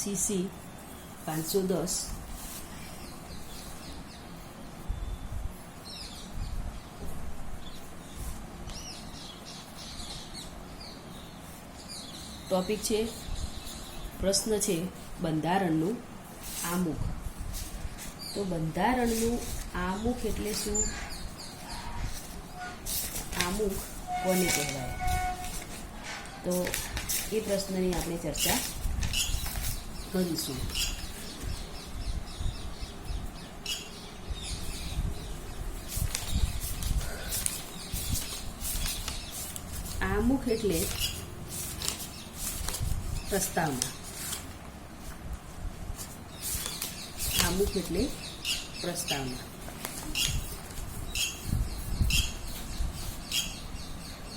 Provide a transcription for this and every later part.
CC 510 topic છે, પ્રશ્ન છે બંધારણનું આમુખ. તો બંધારણનું આમુખ એટલે શું? આમુખ કોને કહેવાય? તો એ પ્રશ્નની આપણે ચર્ચા કરીશું. આમુખ એટલે પ્રસ્તાવના. આમુખ એટલે પ્રસ્તાવના.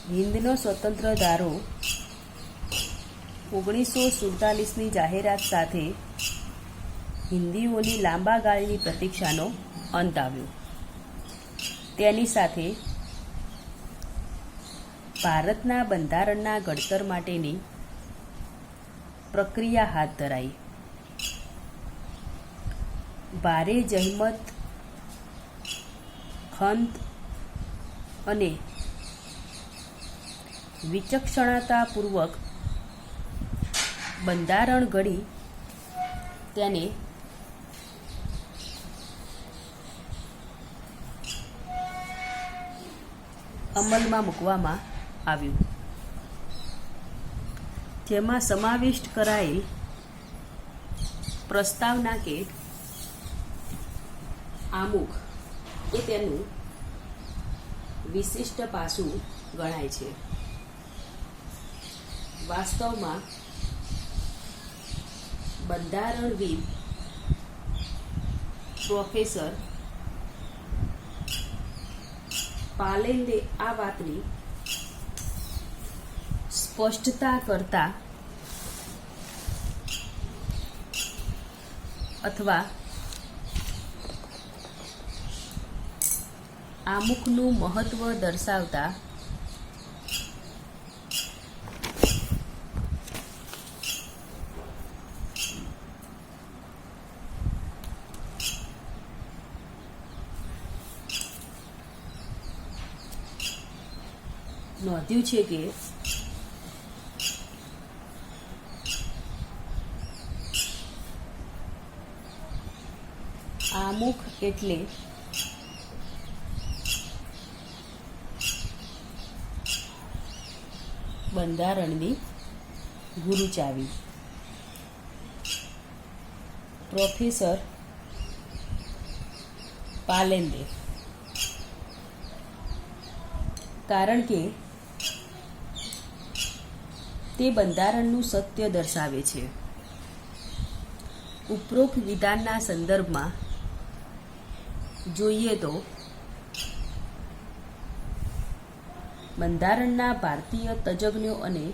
હિન્દનો સ્વતંત્ર ધારો 1947ની જાહેરાત સાથે હિન્દીઓની લાંબા ગાળની પ્રતીક્ષાનો અંત આવ્યો. તેની સાથે ભારતના બંધારણના ઘડતર માટેની પ્રક્રિયા હાથ ધરાઈ. ભારે જહેમત, ખંત અને વિચક્ષણતાપૂર્વક બંધારણ ઘડી તેને અમલમાં મૂકવામાં આવ્યું, જેમાં સમાવિષ્ટ કરાયેલ પ્રસ્તાવના કે આમુખ એ તેનું વિશિષ્ટ પાસું ગણાય છે. વાસ્તવમાં બંધારણવિદ પ્રોફેસર પાલેન્દે આ વાતની સ્પષ્ટતા કરતા અથવા આમુખનું મહત્વ દર્શાવતા નોંધ્યું છે કે આમુખ એટલે બંધારણની ગુરુચાવી. પ્રોફેસર પાલેન્દે. કારણ કે તે બંધારણનું સત્ય દર્શાવે છે. ઉપરોક્ત વિધાનના સંદર્ભમાં જોઈએ તો બંધારણના ભારતીય તજજ્ઞો અને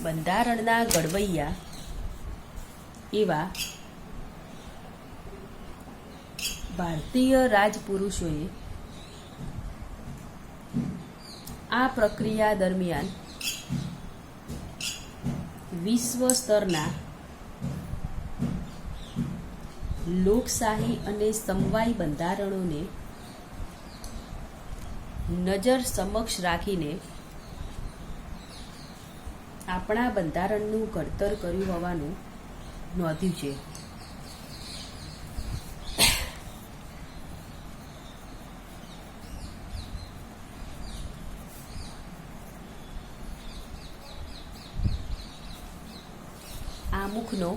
બંધારણના ઘડવૈયા એવા ભારતીય રાજપુરુષોએ આ પ્રક્રિયા દરમિયાન વિશ્વ સ્તરના લોકશાહી અને સમવાય બંધારણોને નજર સમક્ષ રાખીને આપણા બંધારણનું ઘડતર કર્યું હોવાનું નોંધ્યું છે. આમુખનો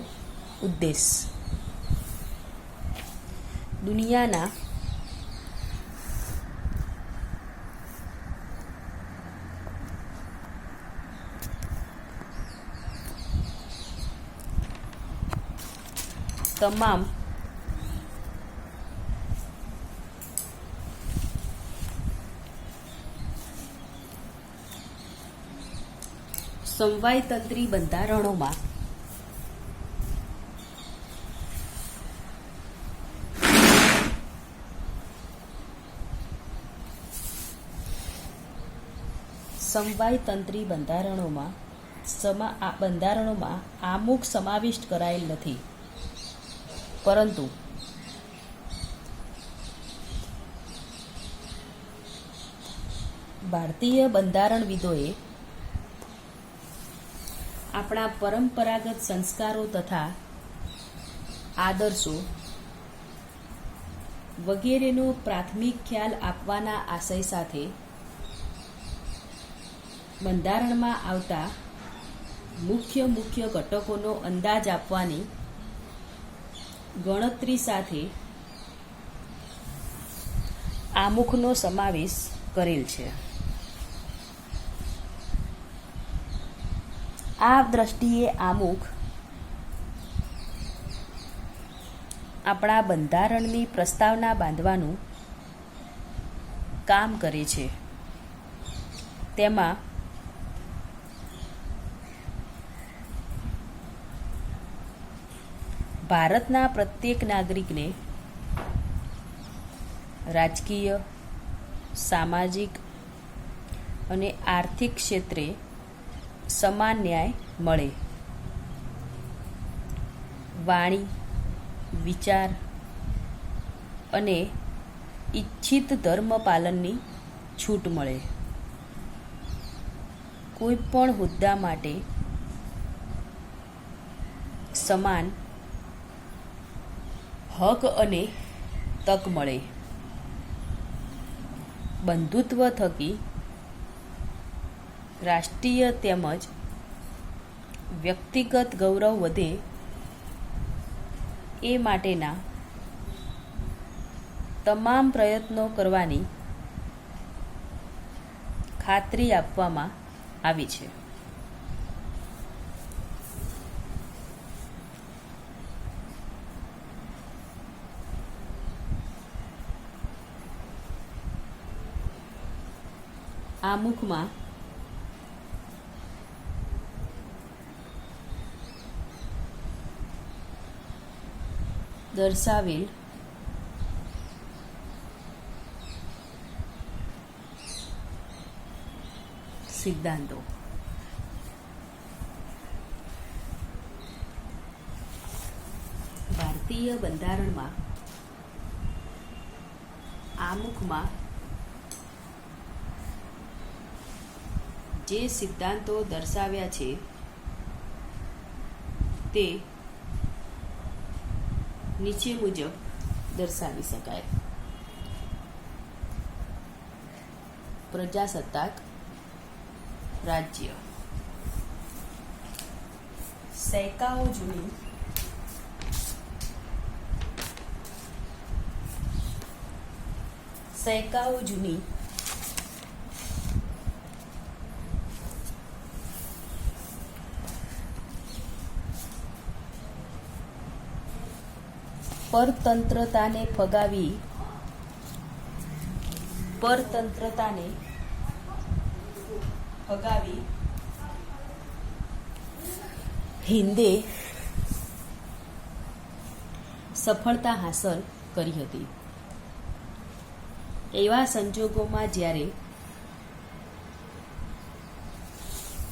ઉદ્દેશ દુનિયાના તમામ સમવાયતંત્રી બંધારણોમાં સમવાયતંત્રી બંધારણોમાં બંધારણોમાં આમુખ સમાવિષ્ટ કરાયેલ નથી, પરંતુ ભારતીય બંધારણવિદોએ આપણા પરંપરાગત સંસ્કારો તથા આદર્શો વગેરેનો પ્રાથમિક ખ્યાલ આપવાના આશય સાથે બંધારણમાં આવતા મુખ્ય ઘટકોનો અંદાજ આપવાની ગણતરી સાથે આમુખનો સમાવેશ કરેલ છે. આ દ્રષ્ટિએ આમુખ આપણા બંધારણની પ્રસ્તાવના બાંધવાનું કામ કરે છે. તેમાં ભારતના પ્રત્યેક નાગરિકને રાજકીય, સામાજિક અને આર્થિક ક્ષેત્રે સમાન ન્યાય મળે, વાણી, વિચાર અને ઇચ્છિત ધર્મ પાલનની છૂટ મળે, કોઈ પણ હોદ્દા માટે સમાન હક અને તક મળે, બંધુત્વ થકી રાષ્ટ્રીય તેમજ વ્યક્તિગત ગૌરવ વધે એ માટેના તમામ પ્રયત્નો કરવાની ખાતરી આપવામાં આવી છે. આમુખમાં દર્શાવેલ સિદ્ધાંતો ભારતીય બંધારણમાં આમુખમાં જે સિદ્ધાંતો દર્શાવ્યા છે તે નીચે મુજબ દર્શાવી શકાય. પ્રજાસત્તાક રાજ્ય. સૈકાઓ જૂની પરતંત્રતાને ફગાવી હિન્દે સફળતા હાંસલ કરી હતી. એવા સંજોગોમાં જ્યારે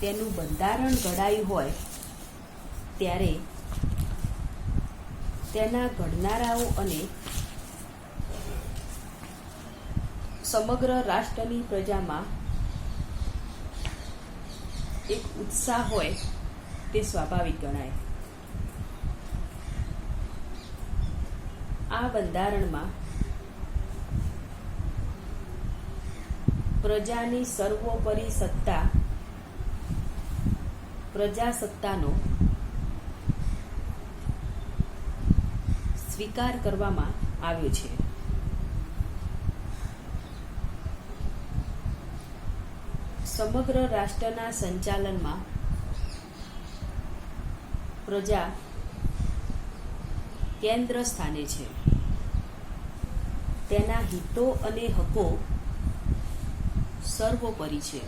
તેનું બંધારણ ઘડાયું હોય ત્યારે તેના ઘડનારાઓ અને સમગ્ર રાષ્ટ્રની પ્રજામાં એક ઉત્સાહ હોય તે સ્વાભાવિક ગણાય. આ બંધારણમાં પ્રજાની સર્વોપરી સત્તા પ્રજાસત્તાનો સ્વીકાર કરવામાં આવ્યો છે. સમગ્ર રાષ્ટ્રના સંચાલનમાં પ્રજા કેન્દ્ર સ્થાને છે. તેના હિતો અને હકો સર્વોપરી છે.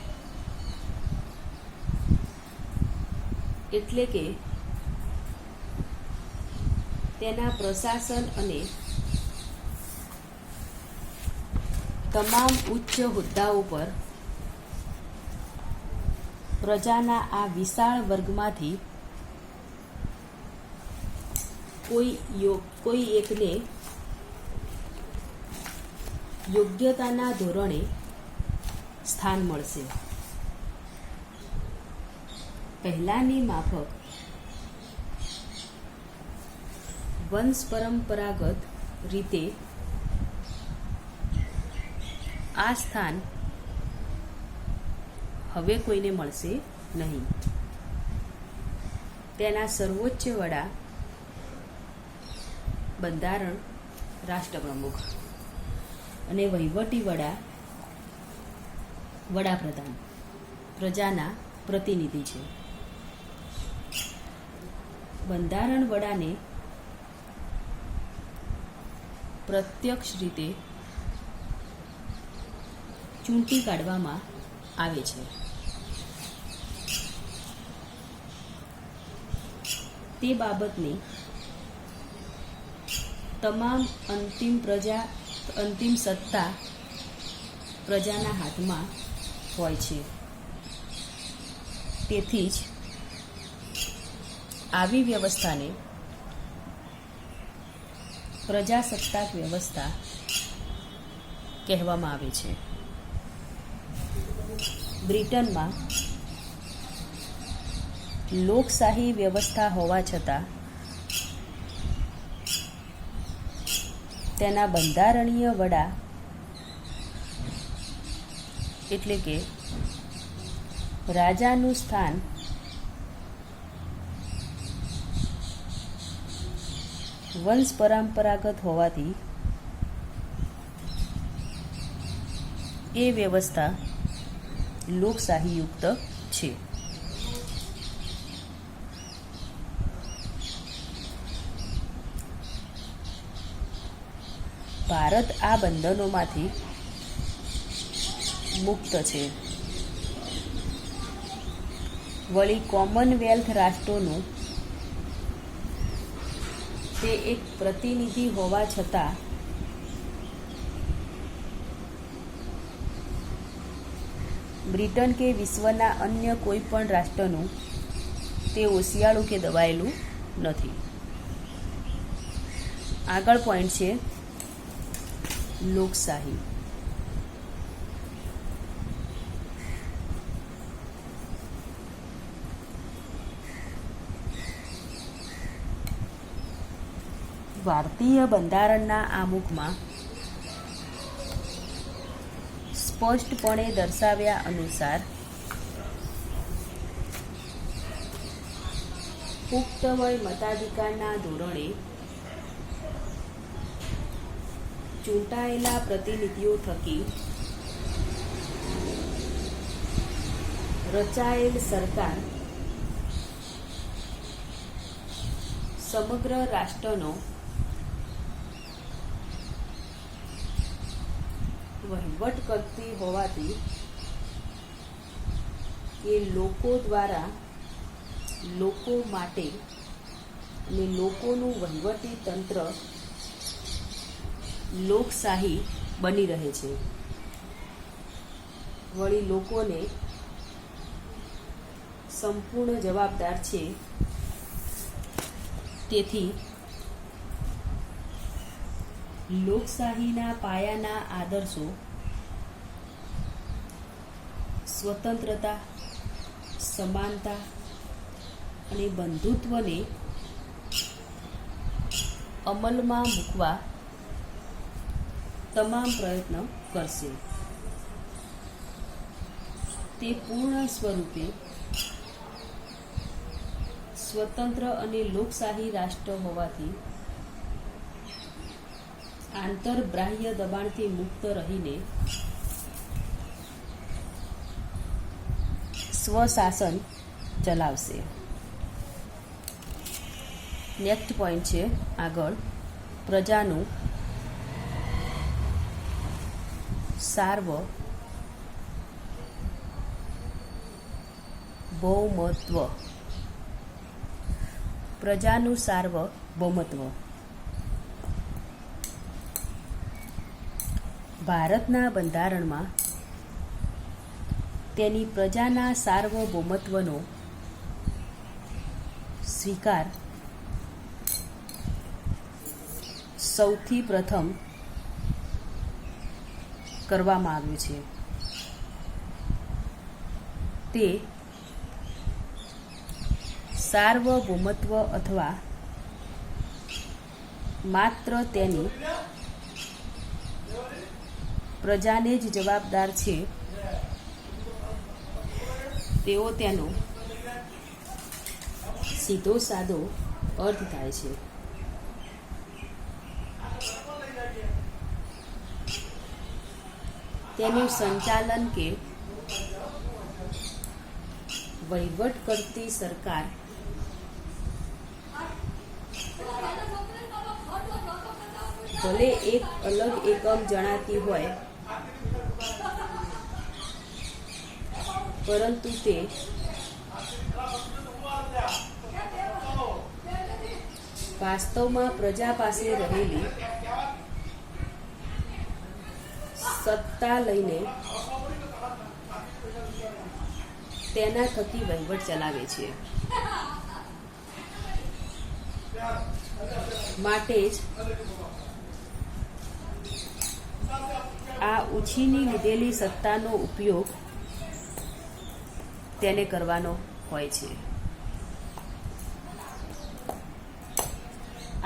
એટલે કે તેના પ્રશાસન અને તમામ ઉચ્ચ હોદ્દાઓ પર પ્રજાના આ વિશાળ વર્ગમાંથી કોઈ એકને યોગ્યતાના ધોરણે સ્થાન મળશે. પહેલાની માફક વંશ પરંપરાગત રીતે આ સ્થાન હવે કોઈને મળશે નહીં. તેના સર્વોચ્ચ વડા બંધારણ રાષ્ટ્રપ્રમુખ અને વહીવટી વડા વડાપ્રધાન પ્રજાના પ્રતિનિધિ છે. બંધારણ વડાને પ્રત્યક્ષ રીતે ચૂંટી કાઢવામાં આવે છે. તે બાબતની તમામ અંતિમ સત્તા પ્રજાના હાથમાં હોય છે. તેથી જ આવી વ્યવસ્થાને પ્રજાસત્તાક વ્યવસ્થા કહેવામાં આવે છે. બ્રિટનમાં લોકશાહી વ્યવસ્થા હોવા છતાં તેના બંધારણીય વડા એટલે કે રાજાનું સ્થાન વંશ પરંપરાગત હોવાથી એ વ્યવસ્થા લોકશાહીયુક્ત છે. ભારત આ બંધનોમાંથી મુક્ત છે. વળી કોમનવેલ્થ રાષ્ટ્રોનું તે એક પ્રતિનિધિ હોવા છતાં બ્રિટન કે વિશ્વના અન્ય કોઈ પણ રાષ્ટ્રનું તે ઓશિયાળું કે દબાયેલું નથી. આગળ પોઈન્ટ છે લોકશાહી. ભારતીય બંધારણના આમુખમાં સ્પષ્ટપણે દર્શાવ્યા અનુસાર પુખ્ત વય મતાધિકારના ધોરણે ચૂંટાયેલા પ્રતિનિધિઓ થકી રચાયેલ સરકાર સમગ્ર રાષ્ટ્રનો વહીવટ કરતી હોવાથી એ લોકો દ્વારા લોકો માટે અને લોકોનું વહીવટી તંત્ર લોકશાહી બની રહે છે. વળી લોકોને સંપૂર્ણ જવાબદાર છે. તેથી લોકશાહીના પાયાના આદર્શો સ્વતંત્રતા, સમાનતા અને બંધુત્વને અમલમાં મૂકવા તમામ પ્રયત્ન કરશે. તે પૂર્ણ સ્વરૂપે સ્વતંત્ર અને લોકશાહી રાષ્ટ્ર હોવાથી આંતરબાહ્ય દબાણથી મુક્ત રહીને સ્વશાસન ચલાવશે. નેક્સ્ટ પોઈન્ટ છે આગળ પ્રજાનું સાર્વભૌમત્વ. પ્રજાનું સાર્વભૌમત્વ. ભારતના બંધારણમાં તેની પ્રજાના સાર્વભૌમત્વનો સ્વીકાર સૌથી પ્રથમ કરવામાં આવ્યું છે. તે સાર્વભૌમત્વ અથવા માત્ર તેની પ્રજાને જ જવાબદાર છે તેવો તેનો સીધો સાદો અર્થ થાય છે. તેનું સંચાલન કે વહીવટ કરતી સરકાર ભલે એક અલગ એકમ જણાતી હોય, પરંતુ તે વાસ્તવમાં પ્રજા પાસે રહેલી સત્તા લઈને તેના થકી વહીવટ ચલાવે છે. માટે જ આ ઉછીની લીધેલી સત્તાનો ઉપયોગ તેને કરવાનો હોય છે.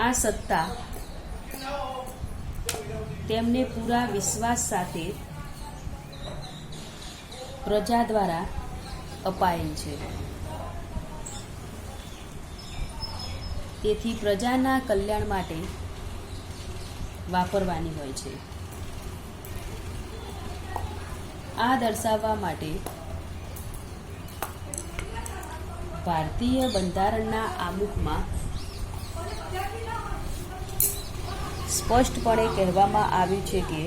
આ સત્તા તેમને પૂરા વિશ્વાસ સાથે પ્રજા દ્વારા અપાયેલ છે. તેથી પ્રજાના કલ્યાણ માટે વાપરવાની હોય છે. આ દર્શાવવા માટે ભારતીય બંધારણના આમુખમાં સ્પષ્ટપણે કહેવામાં આવ્યું છે કે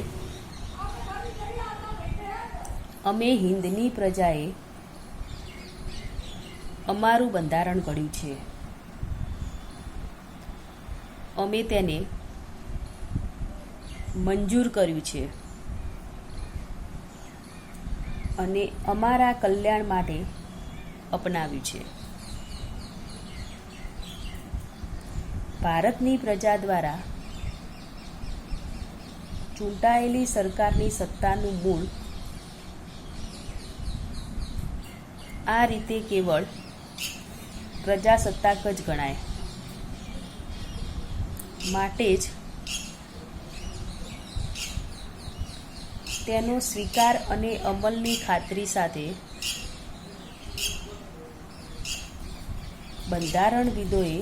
અમે હિન્દની પ્રજાએ અમારું બંધારણ ઘડ્યું છે. અમે તેને મંજૂર કર્યું છે અને અમારા કલ્યાણ માટે અપનાવ્યું છે. ભારતની પ્રજા દ્વારા ચૂંટાયેલી સરકારની સત્તાનું મૂળ આ રીતે કેવળ પ્રજાસત્તાક જ ગણાય. માટે જ તેનો સ્વીકાર અને અમલની ખાતરી સાથે બંધારણવિદોએ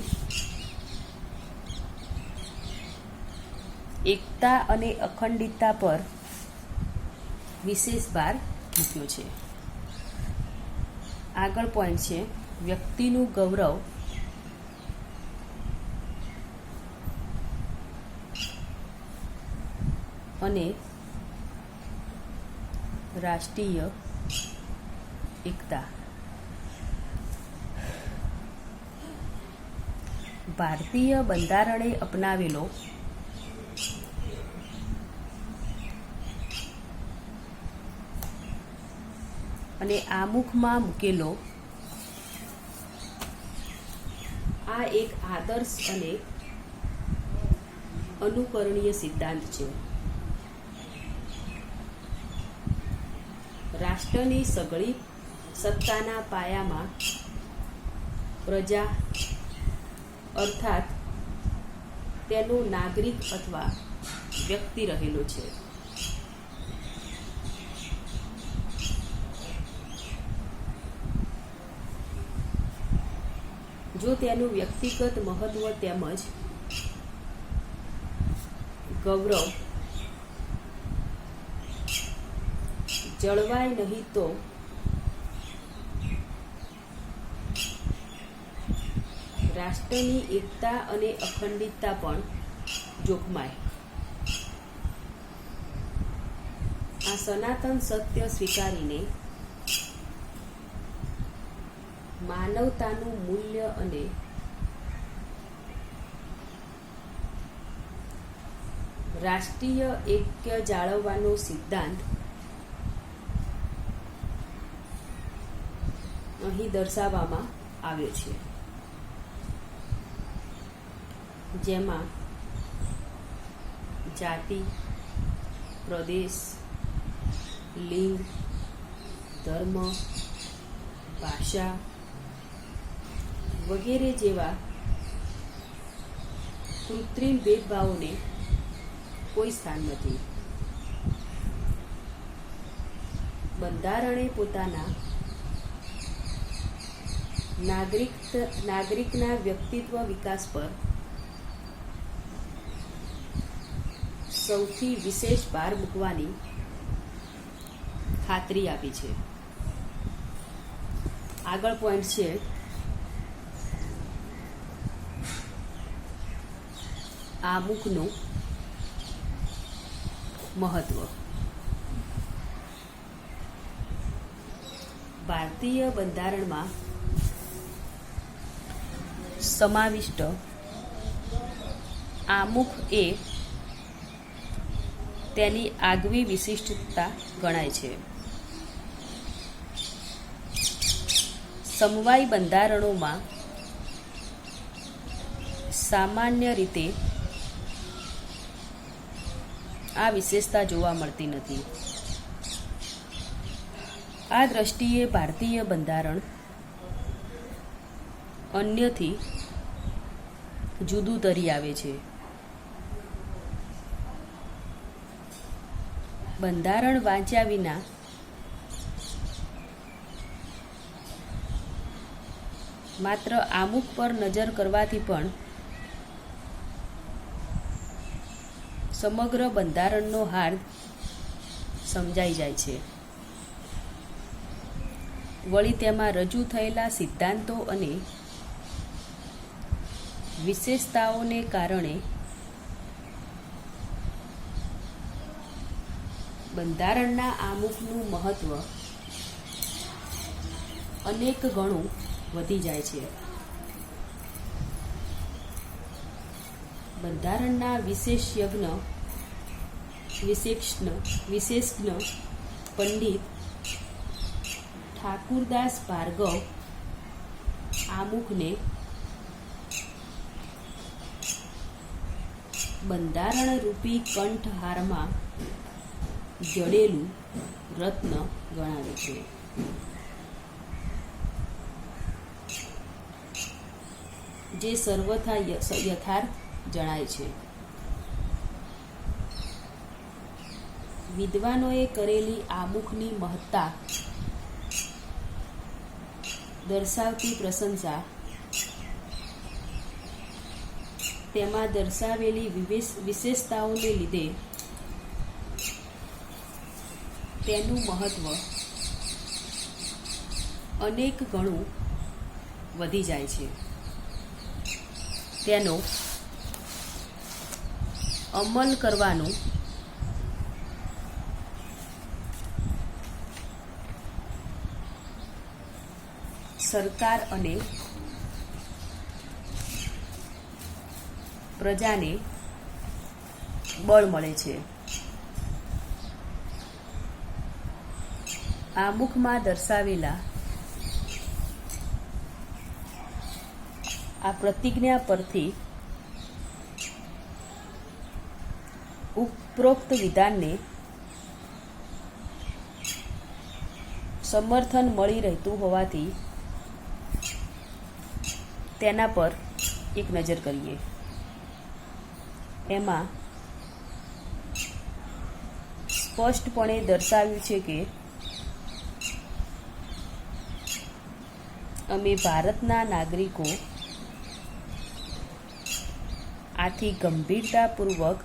એકતા અને અખંડિતતા પર વિશેષ ભાર મૂક્યો છે. આગળ પોઈન્ટ છે વ્યક્તિનું ગૌરવ અને રાષ્ટ્રીય એકતા. ભારતીય બંધારણે અપનાવેલો અને આમુખમાં મૂકેલો આ એક આદર્શ અને અનુકરણીય સિદ્ધાંત છે. રાષ્ટ્રની સઘળી સત્તાના પાયામાં પ્રજા અર્થાત તેનો નાગરિક અથવા વ્યક્તિ રહેલો છે. જો તેનું વ્યક્તિગત મહત્વ તેમજ ગૌરવ જળવાય નહીં તો રાષ્ટ્રની એકતા અને અખંડિતતા પણ જોખમાય. આ સનાતન સત્ય સ્વીકારીને માનવતાનું મૂલ્ય અને રાષ્ટ્રીય ઐક્ય જાળવવાનો સિદ્ધાંત અહીં દર્શાવવામાં આવ્યો છે, જેમાં જાતિ, પ્રદેશ, લિંગ, ધર્મ, ભાષા વગેરે જેવા કૃત્રિમ ભેદભાવોને કોઈ સ્થાન નથી. બંધારણે પોતાના નાગરિકના વ્યક્તિત્વ વિકાસ પર સૌથી વિશેષ ભાર મૂકવાની ખાતરી આપી છે. આગળ પોઈન્ટ છે આમુખનું મહત્વ. ભારતીય બંધારણમાં સમાવિષ્ટ આમુખ એ તેની આગવી વિશિષ્ટતા ગણાય છે. સમવાય બંધારણોમાં સામાન્ય રીતે આ વિશેષતા જોવા મળતી નથી. આ દ્રષ્ટિએ ભારતીય બંધારણ અન્યથી જુદું તરી આવે છે. બંધારણ વાંચ્યા વિના માત્ર આમુખ પર નજર કરવાથી પણ સમગ્ર બંધારણનો હાર્દ સમજાઈ જાય છે. વળી તેમાં રજૂ થયેલા સિદ્ધાંતો અને વિશેષતાઓને કારણે બંધારણના આમુખનું મહત્વ અનેક ગણું વધી જાય છે. બંધારણના વિશેષજ્ઞ પંડિત ઠાકુરદાસ ભાર્ગવ આમુખને બંધારણ રૂપી કંઠહારમાં જડેલું રત્ન ગણાવે છે. જે સર્વથા યથાર્થ જણાય છે. વિદ્વાનોએ કરેલી આમુખની મહત્તા દર્શાવતી પ્રશંસા તેમાં દર્શાવેલી વિશેષતાઓને લીધે તેનું મહત્વ અનેક ગણું વધી જાય છે. તેનો અમલ કરવાનું સરકાર અને પ્રજાને બળ મળે છે. આમુખમાં દર્શાવેલા આ પ્રતિજ્ઞા પરથી ઉપરોક્ત વિધાનને સમર્થન મળી રહેતું હોવાથી તેના પર એક નજર કરીએ. એમાં સ્પષ્ટપણે દર્શાવ્યું છે કે અમે ભારતના નાગરિકો આથી ગંભીરતાપૂર્વક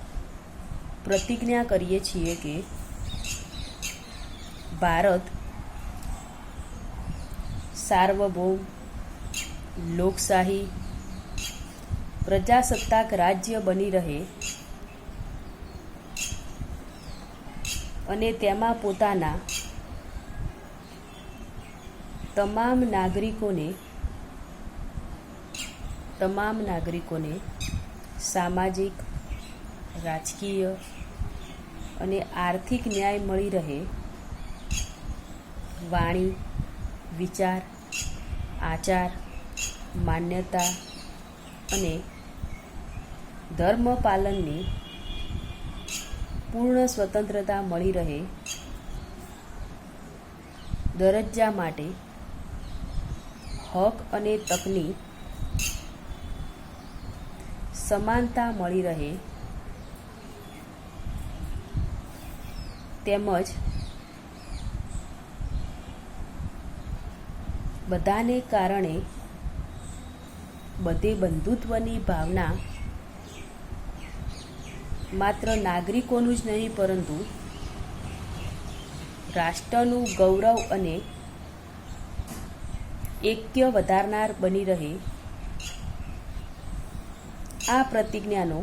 પ્રતિજ્ઞા કરીએ છીએ કે ભારત સાર્વભૌમ લોકશાહી પ્રજાસત્તાક રાજ્ય બની રહે અને તેમાં પોતાના તમામ નાગરિકોને સામાજિક, રાજકીય અને આર્થિક ન્યાય મળી રહે, વાણી, વિચાર આચાર, માન્યતા અને ધર્મ પાલનની પૂર્ણ સ્વતંત્રતા મળી રહે, દરજ્જા માટે હક અને તકની સમાનતા મળી રહે, તેમજ બધાને કારણે બધે બંધુત્વની ભાવના માત્ર નાગરિકોનું જ નહીં પરંતુ રાષ્ટ્રનું ગૌરવ અને એક્ય વધારનાર બની રહે, આ પ્રતિજ્ઞાનો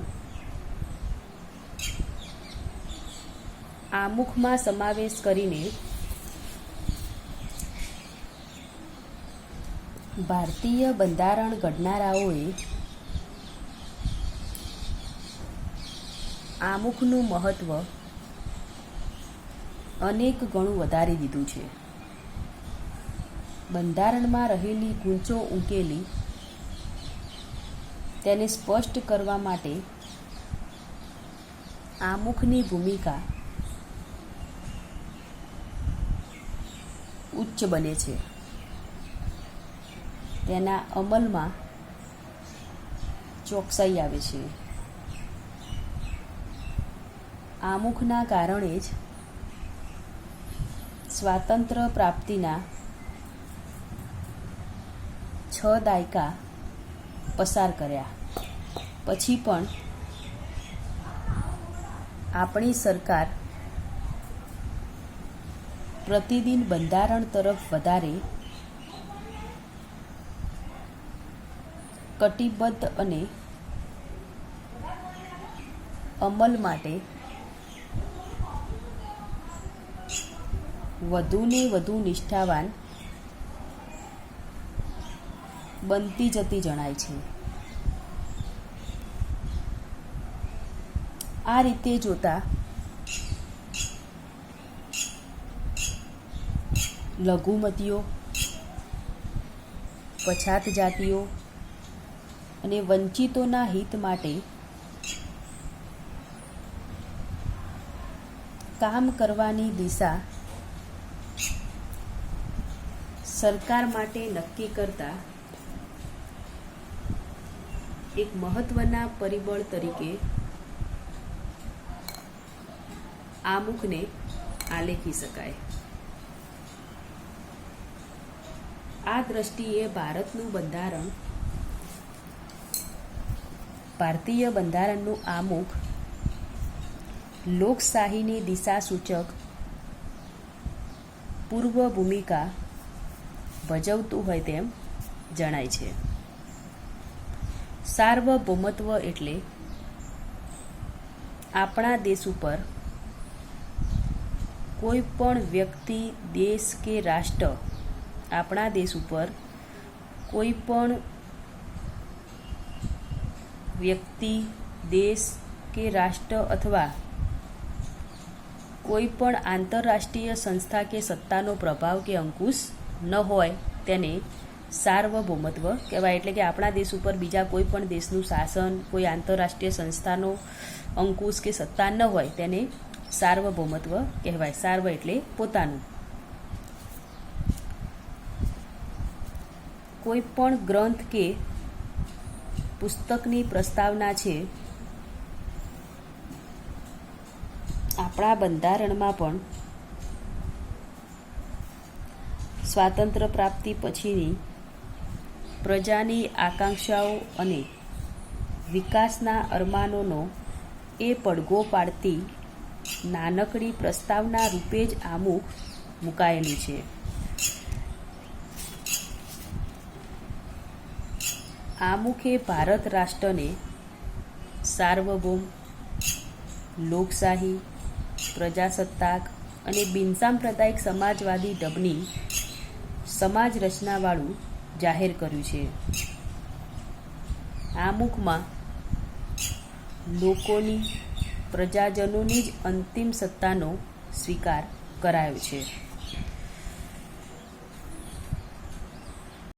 આમુખમાં સમાવેશ કરીને ભારતીય બંધારણ ઘડનારાઓએ આમુખનું મહત્વ અનેક ગણું વધારી દીધું છે. બંધારણમાં રહેલી ગૂંચો ઉકેલી તેને સ્પષ્ટ કરવા માટે આમુખની ભૂમિકા ઉચ્ચ બને છે. તેના અમલમાં ચોકસાઈ આવે છે. આમુખના કારણે જ સ્વાતંત્ર્ય પ્રાપ્તિના 6 દાયકા પસાર કર્યા પછી પણ આપણી સરકાર પ્રતિદિન બંધારણ તરફ વધારે કટિબદ્ધ અને અમલ માટે વધુને વધુ નિષ્ઠાવાન બનતી જતી જણાય છે. આ રીતે જોતા લઘુમતીઓ, પછાત જાતિઓ અને વંચિતોના હિત માટે કામ કરવાની દિશા સરકાર માટે નક્કી કરતા એક મહત્વના પરિબળ તરીકે આમુખને આલેખી શકાય. આ દ્રષ્ટિએ ભારતીય બંધારણનું આમુખ લોકશાહીની દિશાસૂચક પૂર્વ ભૂમિકા ભજવતું હોય તેમ જણાય છે. સાર્વભૌમત્વ એટલે આપણા દેશ ઉપર કોઈ પણ વ્યક્તિ, દેશ કે રાષ્ટ્ર આપણા દેશ ઉપર કોઈ પણ વ્યક્તિ, દેશ કે રાષ્ટ્ર અથવા કોઈ પણ આંતરરાષ્ટ્રીય સંસ્થા કે સત્તાનો પ્રભાવ કે અંકુશ ન હોય તેને સાર્વભૌમત્વ કહેવાય. એટલે કે આપણા દેશ ઉપર બીજા કોઈ પણ દેશનું શાસન, કોઈ આંતરરાષ્ટ્રીય સંસ્થાનો અંકુશ કે સત્તા ન હોય તેને સાર્વભૌમત્વ કહેવાય. સાર્વ એટલે પોતાનું. કોઈ પણ ગ્રંથ કે પુસ્તકની પ્રસ્તાવના છે આપણા બંધારણમાં પણ સ્વાતંત્ર્ય પ્રાપ્તિ પછીની પ્રજાની આકાંક્ષાઓ અને વિકાસના અરમાનોનો એ પડઘો પાડતી નાનકડી પ્રસ્તાવના રૂપે જ આમુખ મુકાયેલી છે. આમુખે ભારત રાષ્ટ્રને સાર્વભૌમ, લોકશાહી, પ્રજાસત્તાક અને બિનસાંપ્રદાયિક સમાજવાદી ઢબની સમાજ રચનાવાળું જાહેર કર્યું છે. આમુખમાં લોકોની, પ્રજાજનોની જ અંતિમ સત્તાનો સ્વીકાર કરાયો છે.